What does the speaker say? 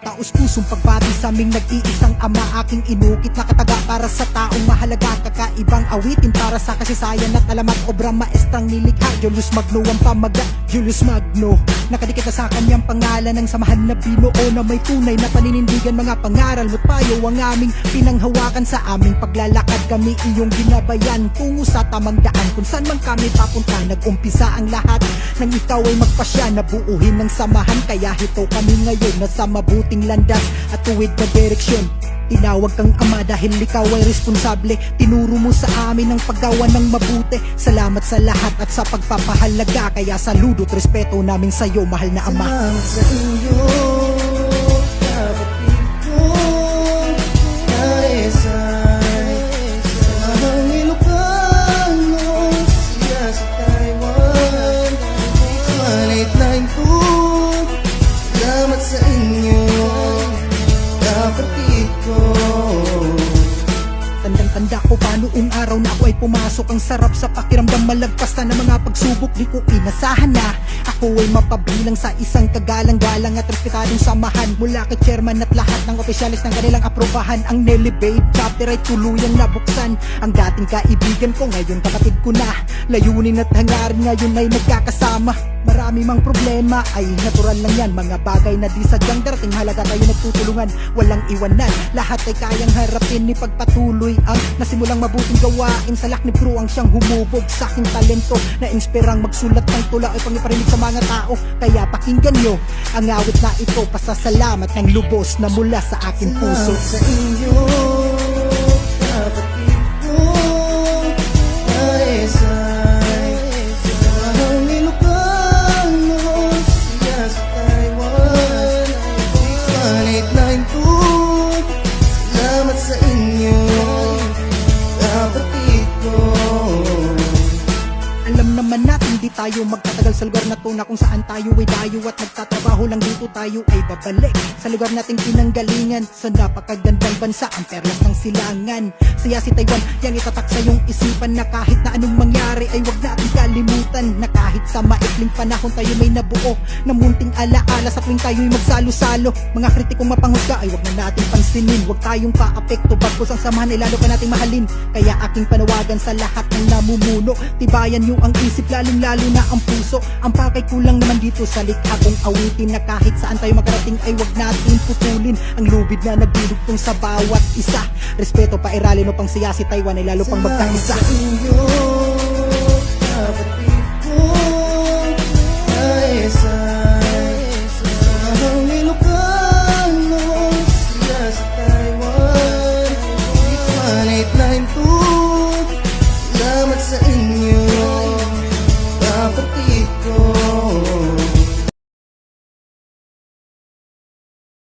Taos pusong pagbati sa aming nag-iisang ama, aking inukit na kataga para sa taong mahalaga. Kakaibang awitin para sa kasaysayan at alamat, obra maestrang nilikha. Julius Magno ang pamaga, Julius Magno. Nakadikit na sa kanyang pangalan ng samahan na binuo na may tunay na paninindigan. Mga pangaral mo't payo ang aming pinanghawakan sa aming paglalakad. Kami iyong ginabayan tungo sa tamang daan, kung saan man kami papunta. Nag-umpisa ang lahat nang ikaw ay magpasya na buuhin ng samahan. Kaya hito kami ngayon na sa mabuting landas at tuwid na direksyon. Tinawag kang ama dahil ikaw ay responsable. Tinuro mo sa amin ang paggawa ng mabuti. Salamat sa lahat at sa pagpapahalaga. Kaya saludo at respeto namin sa'yo, mahal na ama. Salamat sa inyo, kapatid kong naesay. Sa mga Ilocano, siya sa Taiwan, sa 189 salamat sa inyo, kapatid ko. Tandang-tanda ko pa noong araw na ako ay pumasok. Ang sarap sa pakiramdam, malagpasan ng mga pagsubok. Di ko inasahan na ako ay mapabilang sa isang kagalang-galang at respetadong samahan. Mula kay chairman at lahat ng opisyalis ng kanilang aprobahan. Ang Nelly Babe chapter ay tuluyang nabuksan. Ang dating kaibigan ko ngayon kapatid ko na. Layunin at hangarin ngayon ay nagkakasama. Marami mang problema ay natural lang yan. Mga bagay na di sadyang darating, halaga tayo nagtutulungan. Walang iwanan, lahat ay kayang harapin. Ipagpatuloy ang nasimulang mabuting gawain. Sa laknib crew ang siyang humubog sa aking talento, na inspirang magsulat ng tula ay pangiparinig sa mga tao. Kaya pakinggan nyo ang awit na ito, pasasalamat ng lubos na mula sa aking puso. Salamat sa inyo, kapatid kong naesay. Sa mga Ilocano, siya sa Taiwan, 189 salamat sa inyo, kapatid ko. Alam naman natin di tayo magtatagal sa lugar na to, na kung saan tayo ay dayo at nagtatrabaho lang dito tayo ay babalik sa lugar nating pinanggalingan. Sa napakagandang bansa, ang perlas ng silangan. Siya si Taiwan, yan itatak sa iyong isipan, na kahit na anong mangyari ay wag natin kalimutan. Na kahit sa maikling panahon tayo may nabuo na munting alaala sa tuwing tayo'y magsalo-salo. Mga kritikong mapanghusga ay wag na natin pansinin. Wag tayong paapekto, bagkus ang samahan ay lalo pa nating mahalin. Kaya aking panawagan sa lahat ng namumuno, tibayan nyo ang isip, lalong-lalo na ang puso. Ang pakay kulang naman dito sa likha kong awitin, na kahit saan tayo makarating ay wag natin putulin ang lubid na nagdudugtong sa bawat isa. Respeto pa iralin upang siya si Taiwan ay lalo pang magkaisa. Salamat sa inyo, kapatid